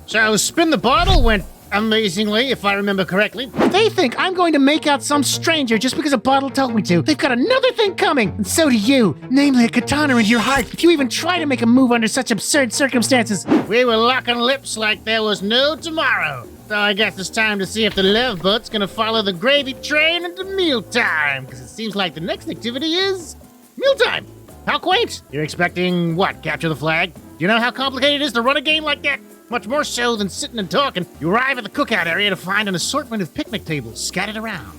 So, spin the bottle went amazingly, if I remember correctly. They think I'm going to make out some stranger just because a bottle told me to. They've got another thing coming, and so do you. Namely, a katana into your heart if you even try to make a move under such absurd circumstances. We were locking lips like there was no tomorrow. So I guess it's time to see if the love boat's gonna follow the gravy train into mealtime, because it seems like the next activity is mealtime. How quaint. You're expecting what, capture the flag? Do you know how complicated it is to run a game like that? Much more so than sitting and talking. You arrive at the cookout area to find an assortment of picnic tables scattered around.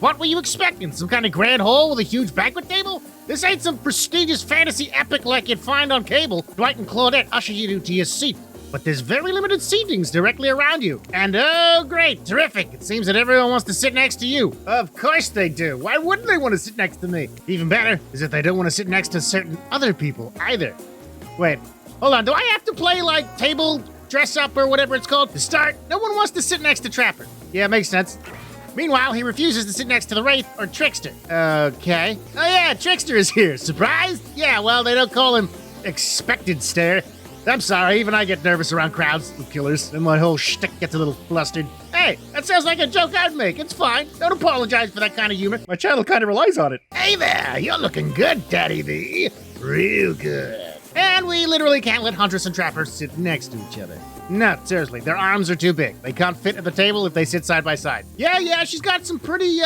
What were you expecting? Some kind of grand hall with a huge banquet table? This ain't some prestigious fantasy epic like you'd find on cable. Dwight and Claudette usher you to your seat. But there's very limited seatings directly around you. And oh great, terrific. It seems that everyone wants to sit next to you. Of course they do. Why wouldn't they want to sit next to me? Even better is that they don't want to sit next to certain other people either. Wait, hold on. Do I have to play like table dress up or whatever it's called to start? No one wants to sit next to Trapper. Yeah, makes sense. Meanwhile, he refuses to sit next to the Wraith or Trickster. Okay. Oh yeah, Trickster is here. Surprised? Yeah, well, they don't call him Expected Stare. I'm sorry, even I get nervous around crowds of killers, and my whole shtick gets a little flustered. Hey, that sounds like a joke I'd make. It's fine. Don't apologize for that kind of humor. My channel kind of relies on it. Hey there, you're looking good, Daddy V. Real good. And we literally can't let Huntress and Trapper sit next to each other. No, seriously, their arms are too big. They can't fit at the table if they sit side by side. Yeah, she's got some pretty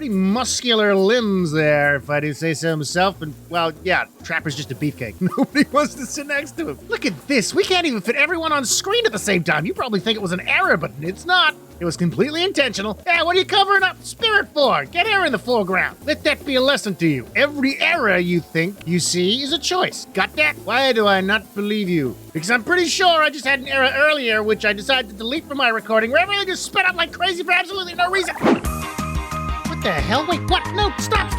muscular limbs there, if I do say so myself. And, well, yeah, Trapper's just a beefcake. Nobody wants to sit next to him. Look at this. We can't even fit everyone on screen at the same time. You probably think it was an error, but it's not. It was completely intentional. Yeah, what are you covering up Spirit for? Get her in the foreground. Let that be a lesson to you. Every error you think you see is a choice. Got that? Why do I not believe you? Because I'm pretty sure I just had an error earlier, which I decided to delete from my recording, where everything just sped up like crazy for absolutely no reason. What the hell? Wait, what? No, stop.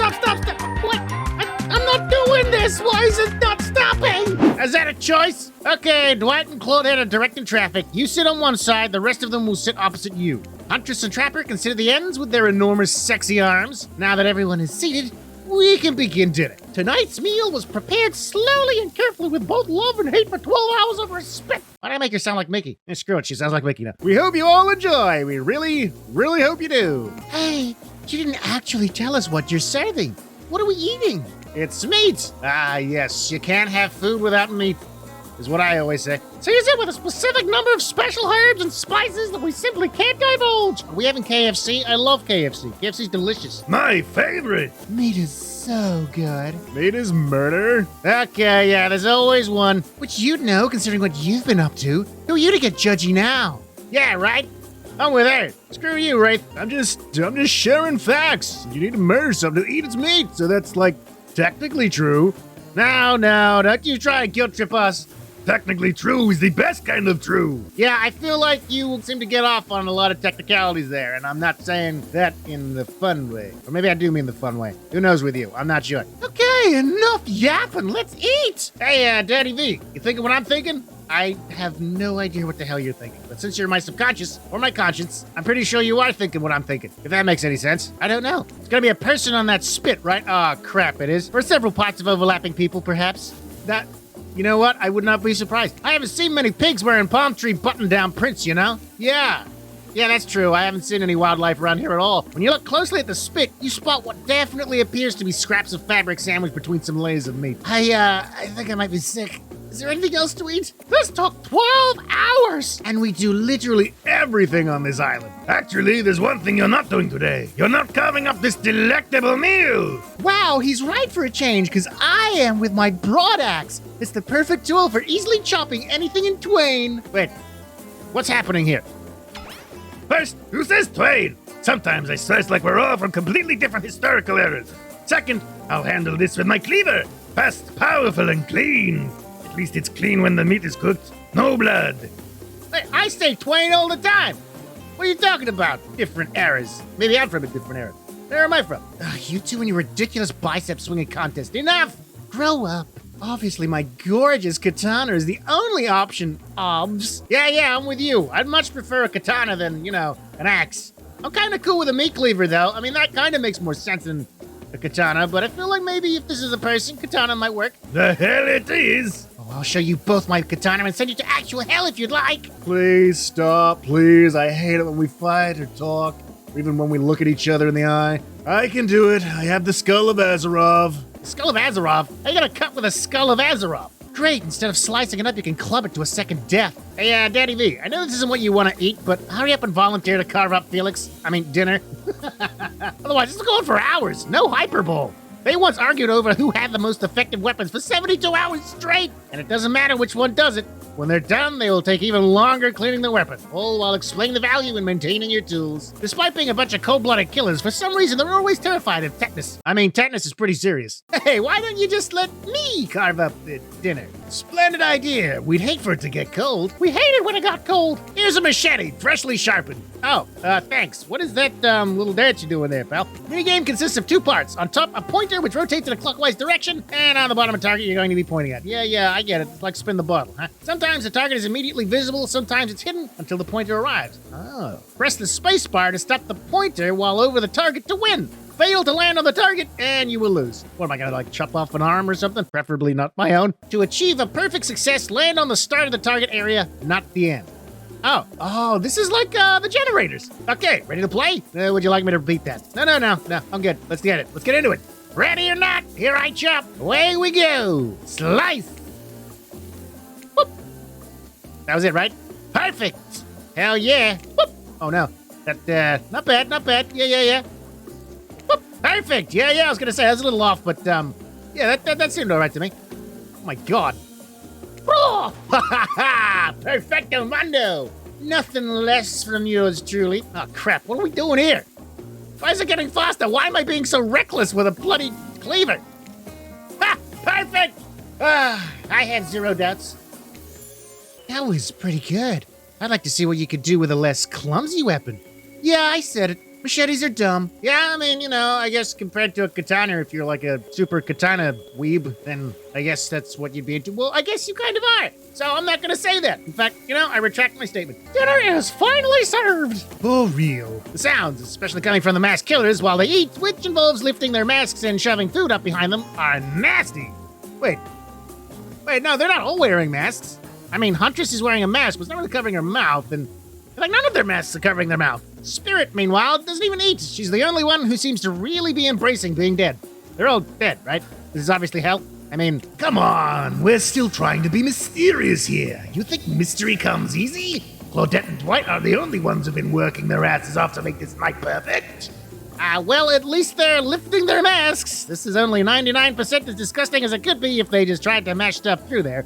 What? I'm not doing this. Why is it not stopping? Is that a choice? Okay, Dwight and Claudette are directing traffic. You sit on one side, the rest of them will sit opposite you. Huntress and Trapper consider the ends with their enormous sexy arms. Now that everyone is seated, we can begin dinner. Tonight's meal was prepared slowly and carefully with both love and hate for 12 hours over a spit. Why'd I make her sound like Mickey? Screw it, she sounds like Mickey now. We hope you all enjoy. We really, really hope you do. Hey, you didn't actually tell us what you're serving. What are we eating? It's meat. Ah, yes, you can't have food without meat, is what I always say. Seasoned with a specific number of special herbs and spices that we simply can't divulge. Are we having KFC? I love KFC. KFC's delicious. My favorite. Meat is so good. Meat is murder. Okay, yeah, there's always one. Which you'd know, considering what you've been up to. Who are you to get judgy now? Yeah, right? I'm with her. Screw you, Wraith. I'm just sharing facts. You need to murder something to eat its meat, so that's like technically true. No, don't you try to guilt trip us. Technically true is the best kind of true. Yeah, I feel like you seem to get off on a lot of technicalities there, and I'm not saying that in the fun way. Or maybe I do mean the fun way. Who knows with you? I'm not sure. Okay, enough yapping. Let's eat. Hey, Daddy V, you thinking what I'm thinking? I have no idea what the hell you're thinking, but since you're my subconscious, or my conscience, I'm pretty sure you are thinking what I'm thinking, if that makes any sense. I don't know. It's gonna be a person on that spit, right? Aw, crap, it is. Or several pots of overlapping people, perhaps. You know what? I would not be surprised. I haven't seen many pigs wearing palm tree button-down prints, you know? Yeah, that's true. I haven't seen any wildlife around here at all. When you look closely at the spit, you spot what definitely appears to be scraps of fabric sandwiched between some layers of meat. I think I might be sick. Is there anything else to eat? This took 12 hours! And we do literally everything on this island. Actually, there's one thing you're not doing today. You're not carving up this delectable meal. Wow, he's right for a change, because I am with my broad axe. It's the perfect tool for easily chopping anything in twain. Wait, what's happening here? First, who says twain? Sometimes I stress like we're all from completely different historical eras. Second, I'll handle this with my cleaver. Fast, powerful, and clean. At least it's clean when the meat is cooked. No blood. Hey, I say twain all the time. What are you talking about? Different eras. Maybe I'm from a different era. Where am I from? You two and your ridiculous bicep swinging contest. Enough! Grow up. Obviously, my gorgeous katana is the only option, obs. Yeah, I'm with you. I'd much prefer a katana than, an axe. I'm kind of cool with a meat cleaver, though. I mean, that kind of makes more sense than a katana, but I feel like maybe if this is a person, katana might work. The hell it is! Oh, I'll show you both my katana and send you to actual hell if you'd like. Please stop, please. I hate it when we fight or talk, or even when we look at each other in the eye. I can do it. I have the skull of Azarov. Skull of Azarov? How you gonna cut with a skull of Azarov? Great, instead of slicing it up, you can club it to a second death. Hey, Daddy V, I know this isn't what you want to eat, but hurry up and volunteer to carve up dinner. Otherwise, this is going for hours. No hyperbole. They once argued over who had the most effective weapons for 72 hours straight, and it doesn't matter which one does it. When they're done, they will take even longer cleaning the weapon, all while explaining the value in maintaining your tools. Despite being a bunch of cold-blooded killers, for some reason they're always terrified of tetanus. I mean, tetanus is pretty serious. Hey, why don't you just let me carve up the dinner? Splendid idea. We'd hate for it to get cold. We hate it when it got cold. Here's a machete, freshly sharpened. Oh, thanks. What is that, little dance you're doing there, pal? Minigame consists of 2 parts. On top, a pointer which rotates in a clockwise direction, and on the bottom, a target you're going to be pointing at. Yeah, I get it. It's like spin the bottle, huh? Sometimes the target is immediately visible, sometimes it's hidden until the pointer arrives. Oh. Press the space bar to stop the pointer while over the target to win. Fail to land on the target, and you will lose. What am I gonna, chop off an arm or something? Preferably not my own. To achieve a perfect success, land on the start of the target area, not the end. Oh, this is like, the generators. Okay, ready to play? Would you like me to repeat that? No, I'm good. Let's get it. Let's get into it. Ready or not, here I chop. Away we go. Slice. Whoop. That was it, right? Perfect. Hell yeah. Whoop. Oh, no. That, not bad. Yeah. Whoop. Perfect. Yeah, I was gonna say, that's a little off, but, yeah, that seemed all right to me. Oh, my God. Oh, perfecto mundo. Nothing less from yours truly. Oh, crap. What are we doing here? Why is it getting faster? Why am I being so reckless with a bloody cleaver? Ha! Perfect! I had 0 doubts. That was pretty good. I'd like to see what you could do with a less clumsy weapon. Yeah, I said it. Machetes are dumb. Yeah, I mean, I guess compared to a katana, if you're like a super katana weeb, then I guess that's what you'd be into. Well, I guess you kind of are. So I'm not going to say that. In fact, I retract my statement. Dinner is finally served. For real. The sounds, especially coming from the masked killers while they eat, which involves lifting their masks and shoving food up behind them, are nasty. Wait, no, they're not all wearing masks. I mean, Huntress is wearing a mask, but it's not really covering her mouth, and none of their masks are covering their mouth. Spirit, meanwhile, doesn't even eat. She's the only one who seems to really be embracing being dead. They're all dead, right? This is obviously hell. I mean, come on, we're still trying to be mysterious here. You think mystery comes easy? Claudette and Dwight are the only ones who've been working their asses off to make this night perfect. Well, at least they're lifting their masks. This is only 99% as disgusting as it could be if they just tried to mash stuff through there.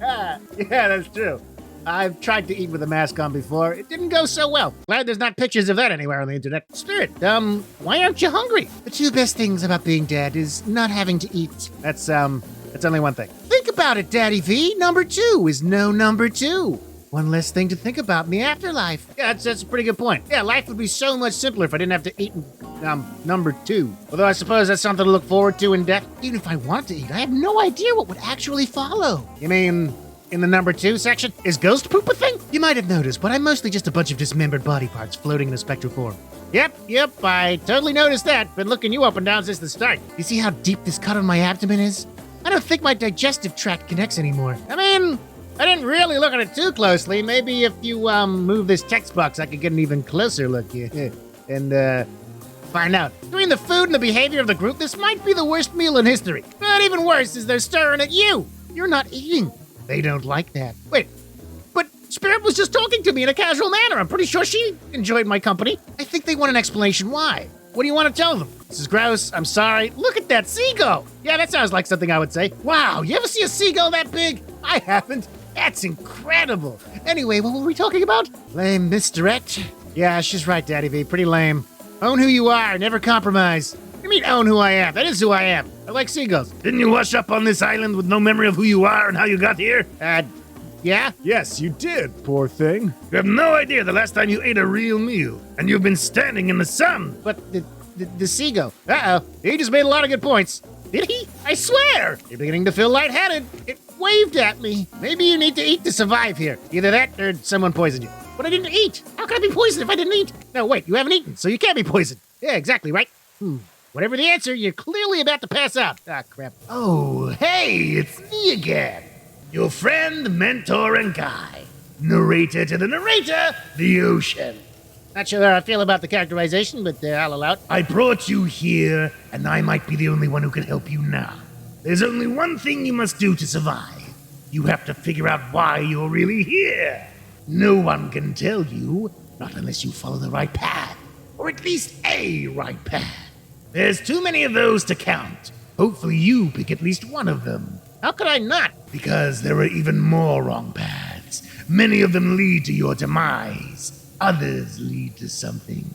Yeah, that's true. I've tried to eat with a mask on before. It didn't go so well. Glad there's not pictures of that anywhere on the internet. Spirit, why aren't you hungry? The 2 best things about being dead is not having to eat. That's only one thing. Think about it, Daddy V. Number 2 is no number 2. One less thing to think about in the afterlife. Yeah, that's a pretty good point. Yeah, life would be so much simpler if I didn't have to eat number 2. Although I suppose that's something to look forward to in death. Even if I wanted to eat, I have no idea what would actually follow. You mean in the number 2 section? Is ghost poop a thing? You might have noticed, but I'm mostly just a bunch of dismembered body parts floating in a spectral form. Yep, I totally noticed that. Been looking you up and down since the start. You see how deep this cut on my abdomen is? I don't think my digestive tract connects anymore. I mean, I didn't really look at it too closely. Maybe if you, move this text box, I could get an even closer look here. And, find out. Between the food and the behavior of the group, this might be the worst meal in history. But even worse is they're staring at you. You're not eating. They don't like that. Wait, but Spirit was just talking to me in a casual manner. I'm pretty sure she enjoyed my company. I think they want an explanation why. What do you want to tell them? This is gross. I'm sorry. Look at that seagull. Yeah, that sounds like something I would say. Wow, you ever see a seagull that big? I haven't. That's incredible. Anyway, what were we talking about? Lame misdirect. Yeah, she's right, Daddy V. Pretty lame. Own who you are. Never compromise. What do you mean own who I am? That is who I am. I like seagulls. Didn't you wash up on this island with no memory of who you are and how you got here? Yeah? Yes, you did, poor thing. You have no idea the last time you ate a real meal, and you've been standing in the sun. But the seagull. Uh-oh. He just made a lot of good points. Did he? I swear! You're beginning to feel lightheaded. It waved at me. Maybe you need to eat to survive here. Either that or someone poisoned you. But I didn't eat. How could I be poisoned if I didn't eat? No, wait, you haven't eaten, so you can't be poisoned. Yeah, exactly, right? Whatever the answer, you're clearly about to pass out. Ah, crap. Oh, hey, it's me again. Your friend, mentor, and guy. Narrator to the narrator, the ocean. Not sure how I feel about the characterization, but I'll allow it. I brought you here, and I might be the only one who can help you now. There's only one thing you must do to survive. You have to figure out why you're really here. No one can tell you, not unless you follow the right path, or at least a right path. There's too many of those to count. Hopefully you pick at least one of them. How could I not? Because there are even more wrong paths. Many of them lead to your demise. Others lead to something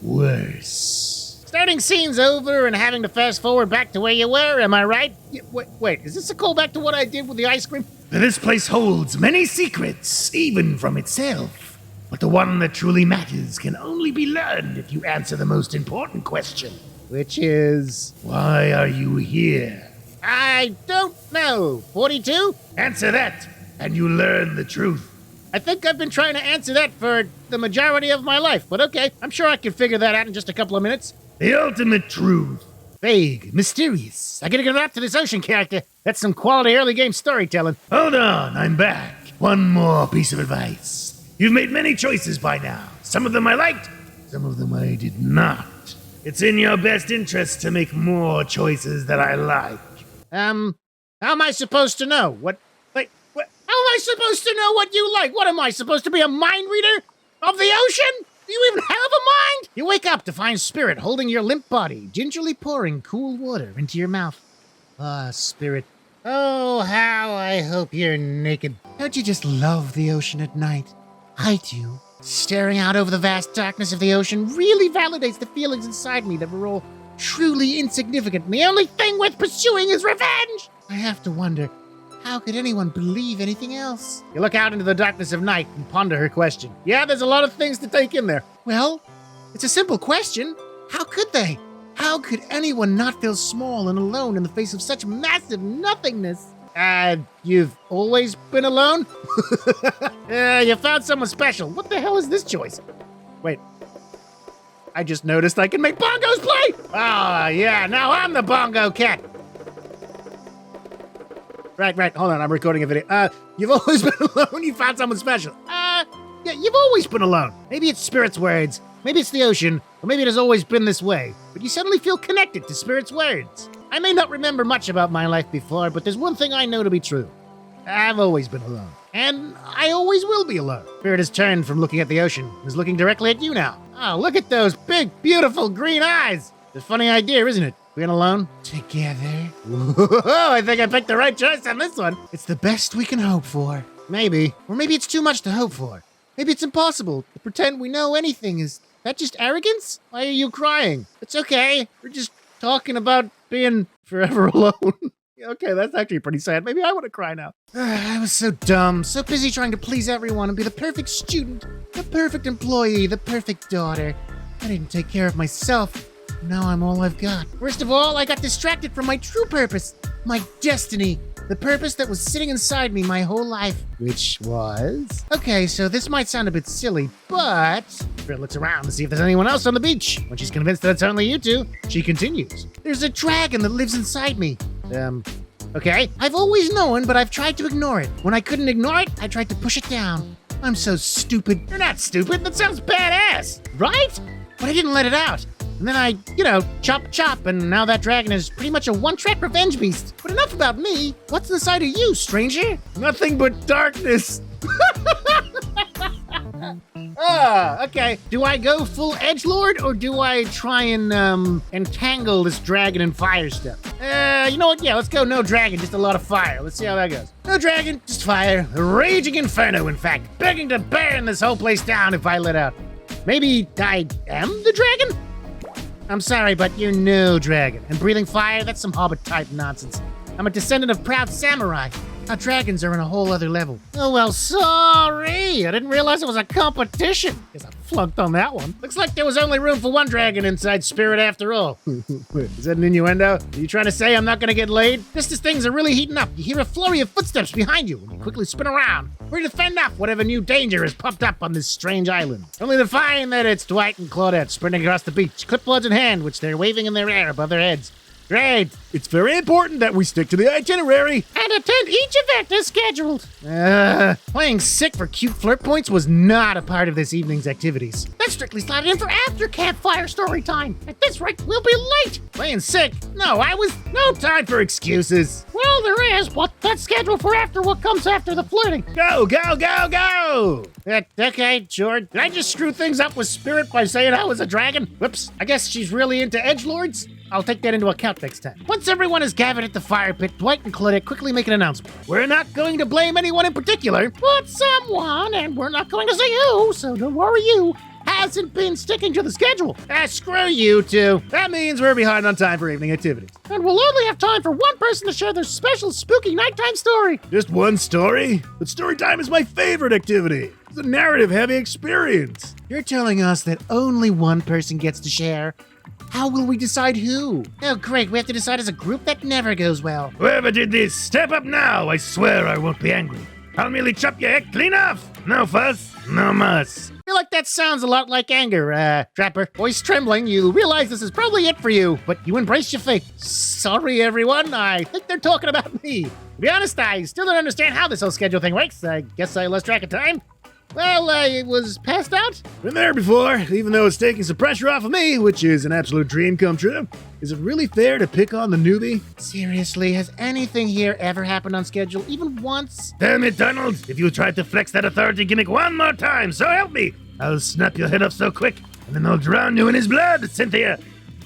worse. Starting scenes over and having to fast forward back to where you were, am I right? Yeah, wait, is this a callback to what I did with the ice cream? This place holds many secrets, even from itself. But the one that truly matters can only be learned if you answer the most important question. Which is... Why are you here? I don't know. 42? Answer that, and you learn the truth. I think I've been trying to answer that for the majority of my life, but okay. I'm sure I can figure that out in just a couple of minutes. The ultimate truth. Vague, mysterious. I gotta get back to this ocean character. That's some quality early game storytelling. Hold on, I'm back. One more piece of advice. You've made many choices by now. Some of them I liked, some of them I did not. It's in your best interest to make more choices that I like. How am I supposed to know? What? How am I supposed to know what you like? What am I, supposed to be a mind reader of the ocean? Do you even have a mind? You wake up to find Spirit holding your limp body, gingerly pouring cool water into your mouth. Ah, Spirit. Oh, how I hope you're naked. Don't you just love the ocean at night? I do. Staring out over the vast darkness of the ocean really validates the feelings inside me that we're all truly insignificant, and the only thing worth pursuing is revenge! I have to wonder, how could anyone believe anything else? You look out into the darkness of night and ponder her question. Yeah, there's a lot of things to take in there. Well, it's a simple question. How could they? How could anyone not feel small and alone in the face of such massive nothingness? You've always been alone? You found someone special. What the hell is this choice? Wait. I just noticed I can make bongos play! Ah, yeah, now I'm the bongo cat. Right, hold on, I'm recording a video. You've always been alone, you found someone special. Yeah, you've always been alone. Maybe it's Spirit's words, maybe it's the ocean, or maybe it has always been this way, but you suddenly feel connected to Spirit's words. I may not remember much about my life before, but there's one thing I know to be true. I've always been alone, and I always will be alone. Spirit has turned from looking at the ocean, and is looking directly at you now. Oh, look at those big, beautiful green eyes. It's a funny idea, isn't it? Being alone? Together? Whoa, I think I picked the right choice on this one. It's the best we can hope for. Maybe. Or maybe it's too much to hope for. Maybe it's impossible to pretend we know anything. Is that just arrogance? Why are you crying? It's okay. We're just talking about being forever alone. Okay, that's actually pretty sad. Maybe I want to cry now. I was so dumb, so busy trying to please everyone and be the perfect student, the perfect employee, the perfect daughter. I didn't take care of myself. Now I'm all I've got. Worst of all, I got distracted from my true purpose, my destiny, the purpose that was sitting inside me my whole life. Which was? Okay, so this might sound a bit silly, but Spirit looks around to see if there's anyone else on the beach. When she's convinced that it's only you two, she continues. There's a dragon that lives inside me. Okay. I've always known, but I've tried to ignore it. When I couldn't ignore it, I tried to push it down. I'm so stupid. You're not stupid. That sounds badass, right? But I didn't let it out. And then I, chop, and now that dragon is pretty much a one-track revenge beast. But enough about me. What's inside of you, stranger? Nothing but darkness. Okay. Do I go full edgelord, or do I try and, entangle this dragon in fire stuff? You know what? Yeah, let's go no dragon, just a lot of fire. Let's see how that goes. No dragon, just fire. A raging inferno, in fact. Begging to burn this whole place down if I let out. Maybe I am the dragon? I'm sorry, but you're no dragon. And breathing fire, that's some hobbit-type nonsense. I'm a descendant of proud samurai. Our dragons are on a whole other level. Oh, well, sorry. I didn't realize it was a competition. Guess I flunked on that one. Looks like there was only room for one dragon inside Spirit after all. Is that an innuendo? Are you trying to say I'm not gonna get laid? Just as things are really heating up, you hear a flurry of footsteps behind you, and you quickly spin around, ready to fend off whatever new danger has popped up on this strange island. Only to find that it's Dwight and Claudette sprinting across the beach, clipboards in hand, which they're waving in their air above their heads. Great! It's very important that we stick to the itinerary. And attend each event as scheduled. Playing sick for cute flirt points was not a part of this evening's activities. That's strictly slotted in for after campfire story time. At this rate, we'll be late. Playing sick? No time for excuses. Well, there is, but that's scheduled for after what comes after the flirting. Go, go, go, go! Okay, sure. Did I just screw things up with Spirit by saying I was a dragon? Whoops, I guess she's really into edgelords? I'll take that into account next time. Once everyone is gathered at the fire pit, Dwight and Claudette quickly make an announcement. We're not going to blame anyone in particular, but someone, and we're not going to say who, so don't worry you, hasn't been sticking to the schedule. Screw you two. That means we're behind on time for evening activities. And we'll only have time for one person to share their special spooky nighttime story. Just one story? But story time is my favorite activity. It's a narrative-heavy experience. You're telling us that only one person gets to share? How will we decide who? Oh, great. We have to decide as a group? That never goes well. Whoever did this, step up now. I swear I won't be angry. I'll merely chop your head clean off. No fuss, no muss. I feel like that sounds a lot like anger, Trapper. Voice trembling, you realize this is probably it for you, but you embrace your fate. Sorry, everyone. I think they're talking about me. To be honest, I still don't understand how this whole schedule thing works. I guess I lost track of time. Well, it was passed out? Been there before, even though it's taking some pressure off of me, which is an absolute dream come true. Is it really fair to pick on the newbie? Seriously, has anything here ever happened on schedule, even once? Damn it, Donald. If you try to flex that authority gimmick one more time, so help me, I'll snap your head off so quick, and then I'll drown you in his blood, Cynthia.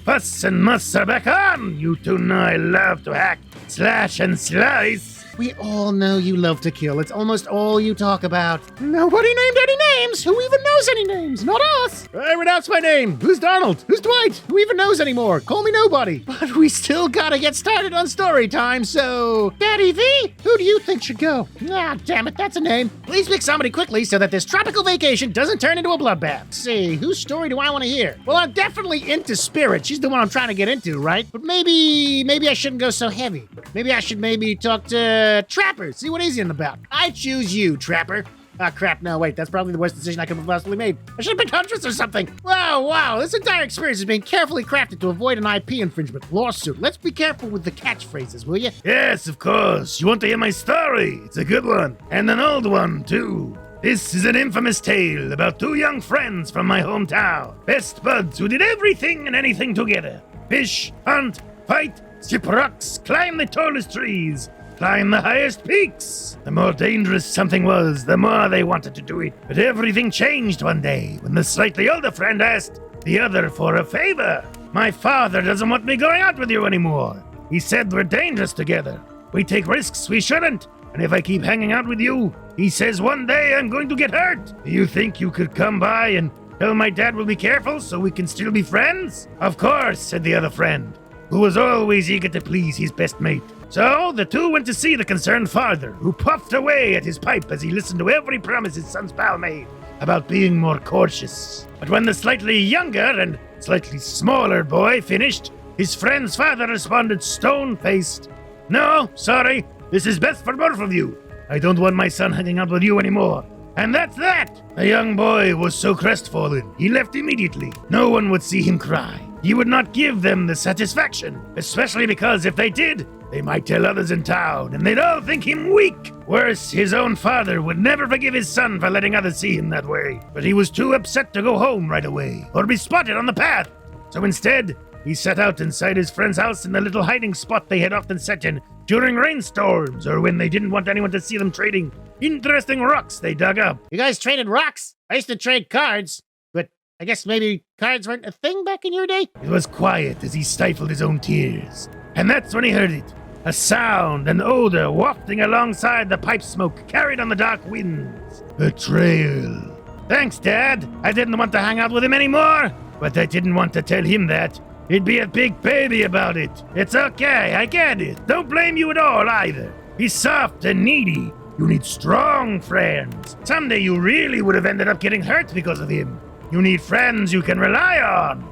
Fuss and muss are back on. You two know I love to hack, slash, and slice. We all know you love to kill. It's almost all you talk about. Nobody named any names. Who even knows any names? Not us. I renounce my name. Who's Donald? Who's Dwight? Who even knows anymore? Call me nobody. But we still gotta get started on story time, so... Daddy V, who do you think should go? Ah, damn it, that's a name. Please pick somebody quickly so that this tropical vacation doesn't turn into a bloodbath. Let's see, whose story do I want to hear? Well, I'm definitely into Spirit. She's the one I'm trying to get into, right? But maybe I shouldn't go so heavy. Maybe I should talk to Trapper, see what he's in about. I choose you, Trapper. Ah, crap, no, wait, that's probably the worst decision I could have possibly made. I should have picked Huntress or something. Wow, this entire experience is being carefully crafted to avoid an IP infringement lawsuit. Let's be careful with the catchphrases, will you? Yes, of course. You want to hear my story? It's a good one. And an old one, too. This is an infamous tale about two young friends from my hometown. Best buds who did everything and anything together. Fish, hunt, fight, skip rocks, climb the tallest trees, climb the highest peaks. The more dangerous something was, the more they wanted to do it. But everything changed one day when the slightly older friend asked the other for a favor. My father doesn't want me going out with you anymore. He said we're dangerous together. We take risks we shouldn't. And if I keep hanging out with you, he says one day I'm going to get hurt. Do you think you could come by and tell my dad we'll be careful so we can still be friends? Of course, said the other friend, who was always eager to please his best mate. So the two went to see the concerned father, who puffed away at his pipe as he listened to every promise his son's pal made about being more cautious. But when the slightly younger and slightly smaller boy finished, his friend's father responded stone-faced, "No, sorry, this is best for both of you. I don't want my son hanging out with you anymore." And that's that! The young boy was so crestfallen, he left immediately. No one would see him cry. He would not give them the satisfaction, especially because if they did, they might tell others in town, and they'd all think him weak. Worse, his own father would never forgive his son for letting others see him that way. But he was too upset to go home right away, or be spotted on the path. So instead, he set out inside his friend's house in the little hiding spot they had often sat in during rainstorms, or when they didn't want anyone to see them trading interesting rocks they dug up. You guys traded rocks? I used to trade cards, but I guess maybe cards weren't a thing back in your day? It was quiet as he stifled his own tears. And that's when he heard it. A sound, an odor wafting alongside the pipe smoke carried on the dark winds. Betrayal. Thanks, Dad. I didn't want to hang out with him anymore, but I didn't want to tell him that. He'd be a big baby about it. It's okay, I get it. Don't blame you at all either. He's soft and needy. You need strong friends. Someday you really would have ended up getting hurt because of him. You need friends you can rely on.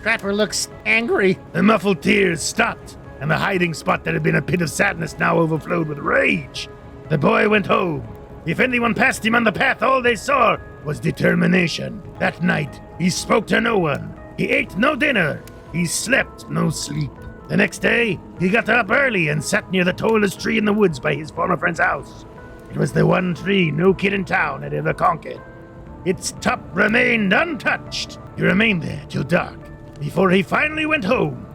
Trapper looks angry. The muffled tears stopped, and the hiding spot that had been a pit of sadness now overflowed with rage. The boy went home. If anyone passed him on the path, all they saw was determination. That night, he spoke to no one. He ate no dinner. He slept no sleep. The next day, he got up early and sat near the tallest tree in the woods by his former friend's house. It was the one tree no kid in town had ever conquered. Its top remained untouched. He remained there till dark, before he finally went home.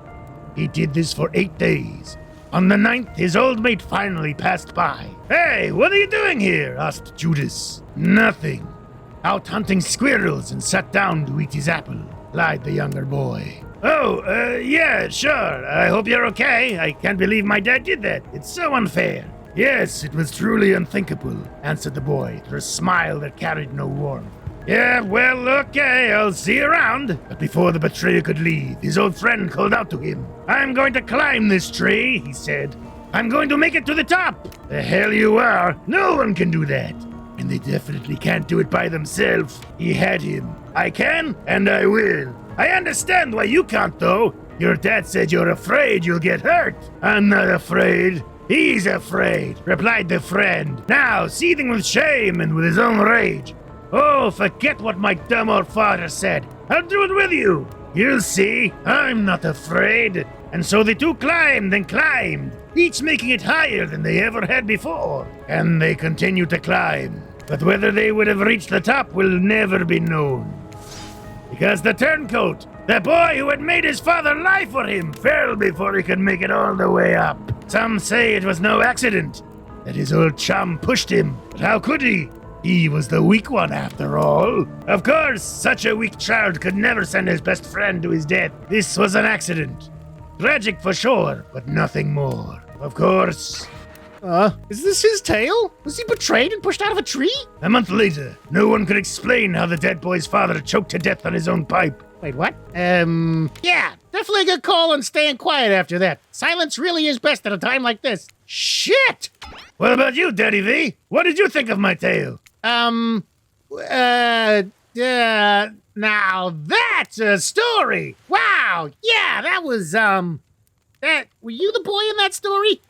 He did this for 8 days. On the 9th, his old mate finally passed by. "Hey, what are you doing here?" asked Judas. "Nothing. Out hunting squirrels and sat down to eat his apple," lied the younger boy. "Oh, yeah, sure. I hope you're okay. I can't believe my dad did that. It's so unfair." "Yes, it was truly unthinkable," answered the boy, through a smile that carried no warmth. "Yeah, well, okay, I'll see you around." But before the betrayer could leave, his old friend called out to him. "I'm going to climb this tree," he said. "I'm going to make it to the top." "The hell you are. No one can do that. And they definitely can't do it by themselves." He had him. "I can, and I will. I understand why you can't, though. Your dad said you're afraid you'll get hurt." "I'm not afraid. He's afraid," replied the friend, now seething with shame and with his own rage. "Oh, forget what my dumb old father said. I'll do it with you. You'll see. I'm not afraid." And so the two climbed and climbed, each making it higher than they ever had before. And they continued to climb. But whether they would have reached the top will never be known. Because the turncoat, the boy who had made his father lie for him, fell before he could make it all the way up. Some say it was no accident, that his old chum pushed him. But how could he? He was the weak one after all. Of course, such a weak child could never send his best friend to his death. This was an accident. Tragic for sure, but nothing more. Of course. Is this his tale? Was he betrayed and pushed out of a tree? A month later, no one could explain how the dead boy's father choked to death on his own pipe. Wait, what? Yeah, definitely a good call on staying quiet after that. Silence really is best at a time like this. Shit! What about you, Daddy V? What did you think of my tale? Now that's a story! Wow! Yeah, that was, were you the boy in that story?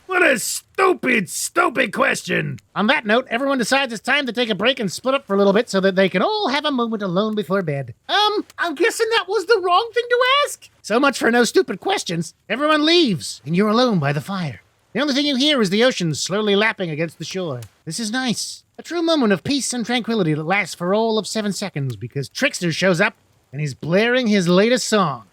What a stupid question! On that note, everyone decides it's time to take a break and split up for a little bit so that they can all have a moment alone before bed. I'm guessing that was the wrong thing to ask. So much for no stupid questions. Everyone leaves, and you're alone by the fire. The only thing you hear is the ocean slowly lapping against the shore. This is nice. A true moment of peace and tranquility that lasts for all of 7 seconds because Trickster shows up and he's blaring his latest song.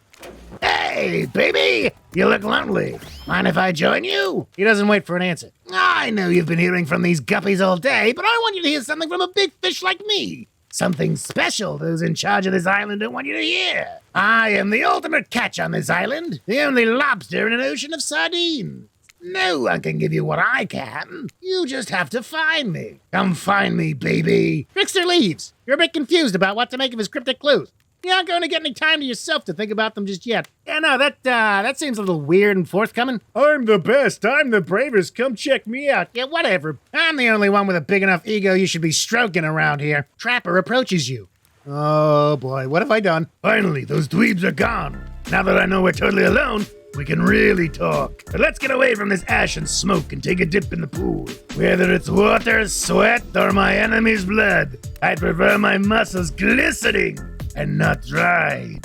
"Hey, baby! You look lonely. Mind if I join you?" He doesn't wait for an answer. "I know you've been hearing from these guppies all day, but I want you to hear something from a big fish like me. Something special those in charge of this island don't want you to hear. I am the ultimate catch on this island, the only lobster in an ocean of sardines. No one can give you what I can. You just have to find me. Come find me, baby." Trickster leaves. You're a bit confused about what to make of his cryptic clues. You're not going to get any time to yourself to think about them just yet. Yeah, no, that seems a little weird and forthcoming. I'm the best. I'm the bravest. Come check me out. Yeah, whatever. I'm the only one with a big enough ego you should be stroking around here. Trapper approaches you. Oh boy, what have I done? Finally, those dweebs are gone. Now that I know we're totally alone, we can really talk. But let's get away from this ash and smoke and take a dip in the pool. Whether it's water, sweat, or my enemy's blood, I prefer my muscles glistening and not dried.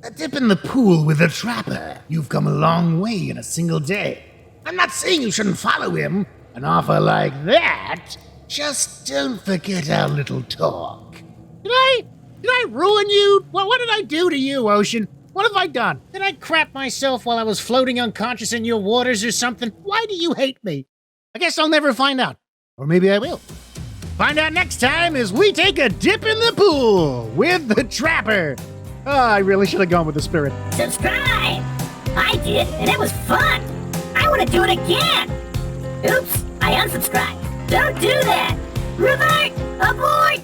A dip in the pool with a trapper. You've come a long way in a single day. I'm not saying you shouldn't follow him. An offer like that, just don't forget our little talk. Did I ruin you? Well, what did I do to you, Ocean? What have I done? Did I crap myself while I was floating unconscious in your waters or something? Why do you hate me? I guess I'll never find out. Or maybe I will. Find out next time as we take a dip in the pool with the Trapper. I really should have gone with the spirit. Subscribe! I did, and it was fun! I want to do it again! Oops, I unsubscribed. Don't do that! Revert! Abort!